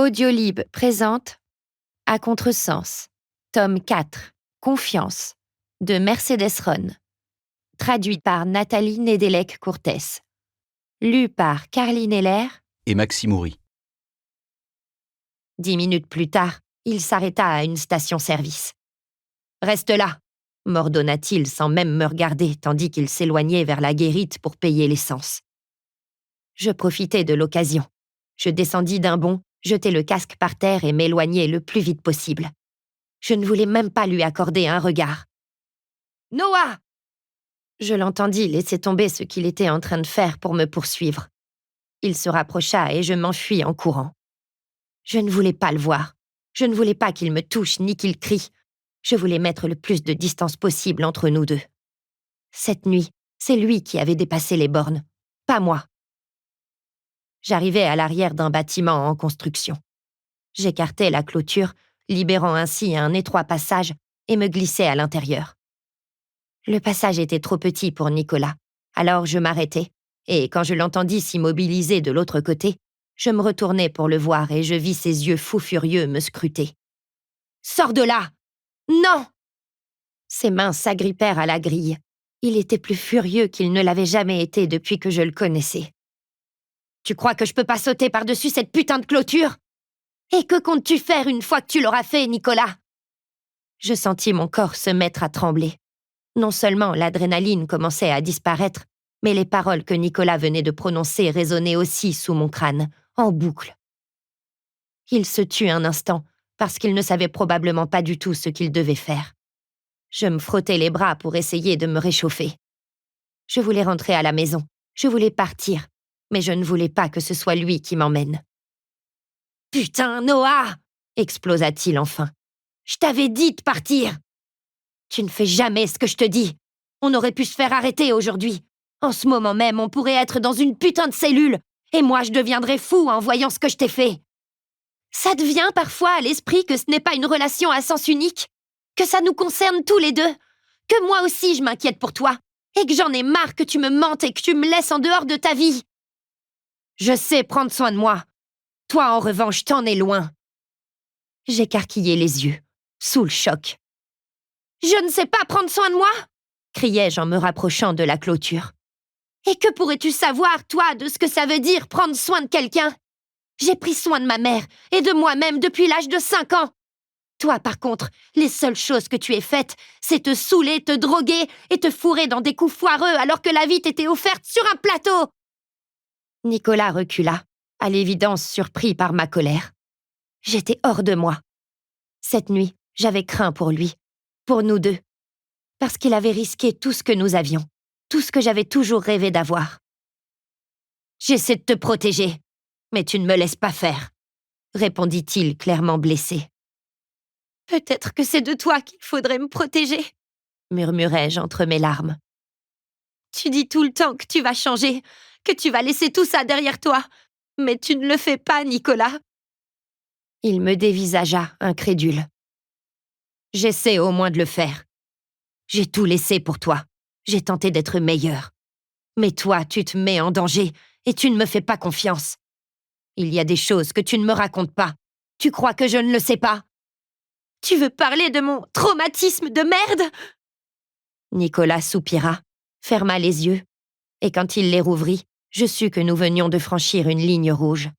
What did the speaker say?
Audiolib présente À contresens, tome 4, Confiance, de Mercedes Ron. Traduit par Nathalie Nedelec-Courtès. Lu par Carline Heller et Maxime Houry. 10 minutes plus tard, il s'arrêta à une station-service. « Reste là !» m'ordonna-t-il sans même me regarder tandis qu'il s'éloignait vers la guérite pour payer l'essence. Je profitai de l'occasion. Je descendis d'un bond, jetai le casque par terre et m'éloignai le plus vite possible. Je ne voulais même pas lui accorder un regard. « Noah !» Je l'entendis laisser tomber ce qu'il était en train de faire pour me poursuivre. Il se rapprocha et je m'enfuis en courant. Je ne voulais pas le voir. Je ne voulais pas qu'il me touche ni qu'il crie. Je voulais mettre le plus de distance possible entre nous deux. Cette nuit, c'est lui qui avait dépassé les bornes, pas moi. J'arrivai à l'arrière d'un bâtiment en construction. J'écartai la clôture, libérant ainsi un étroit passage, et me glissai à l'intérieur. Le passage était trop petit pour Nicolas, alors je m'arrêtai, et quand je l'entendis s'immobiliser de l'autre côté, je me retournai pour le voir et je vis ses yeux fous furieux me scruter. « Sors de là ! Non !» Ses mains s'agrippèrent à la grille. Il était plus furieux qu'il ne l'avait jamais été depuis que je le connaissais. « Tu crois que je peux pas sauter par-dessus cette putain de clôture ? Et que comptes-tu faire une fois que tu l'auras fait, Nicolas ?» Je sentis mon corps se mettre à trembler. Non seulement l'adrénaline commençait à disparaître, mais les paroles que Nicolas venait de prononcer résonnaient aussi sous mon crâne, en boucle. Il se tut un instant, parce qu'il ne savait probablement pas du tout ce qu'il devait faire. Je me frottais les bras pour essayer de me réchauffer. Je voulais rentrer à la maison, je voulais partir, mais je ne voulais pas que ce soit lui qui m'emmène. « Putain, Noah !» explosa-t-il enfin. « Je t'avais dit de partir !»« Tu ne fais jamais ce que je te dis. On aurait pu se faire arrêter aujourd'hui. En ce moment même, on pourrait être dans une putain de cellule, et moi je deviendrais fou en voyant ce que je t'ai fait. Ça te vient parfois à l'esprit que ce n'est pas une relation à sens unique, que ça nous concerne tous les deux, que moi aussi je m'inquiète pour toi, et que j'en ai marre que tu me mentes et que tu me laisses en dehors de ta vie. Je sais prendre soin de moi. Toi, en revanche, t'en es loin. » J'écarquillai les yeux, sous le choc. « Je ne sais pas prendre soin de moi !» criai-je en me rapprochant de la clôture. « Et que pourrais-tu savoir, toi, de ce que ça veut dire prendre soin de quelqu'un ? J'ai pris soin de ma mère et de moi-même depuis l'âge de 5 ans. Toi, par contre, les seules choses que tu aies faites, c'est te saouler, te droguer et te fourrer dans des coups foireux alors que la vie t'était offerte sur un plateau. » Nicolas recula, à l'évidence surpris par ma colère. J'étais hors de moi. Cette nuit, j'avais craint pour lui, pour nous deux, parce qu'il avait risqué tout ce que nous avions, tout ce que j'avais toujours rêvé d'avoir. « J'essaie de te protéger, mais tu ne me laisses pas faire, » répondit-il clairement blessé. « Peut-être que c'est de toi qu'il faudrait me protéger, » murmurai-je entre mes larmes. « Tu dis tout le temps que tu vas changer, que tu vas laisser tout ça derrière toi, mais tu ne le fais pas, Nicolas. » Il me dévisagea, incrédule. « J'essaie au moins de le faire. J'ai tout laissé pour toi. J'ai tenté d'être meilleur. Mais toi, tu te mets en danger et tu ne me fais pas confiance. Il y a des choses que tu ne me racontes pas. Tu crois que je ne le sais pas ? Tu veux parler de mon traumatisme de merde ?» Nicolas soupira, ferma les yeux, et quand il les rouvrit, je sus que nous venions de franchir une ligne rouge.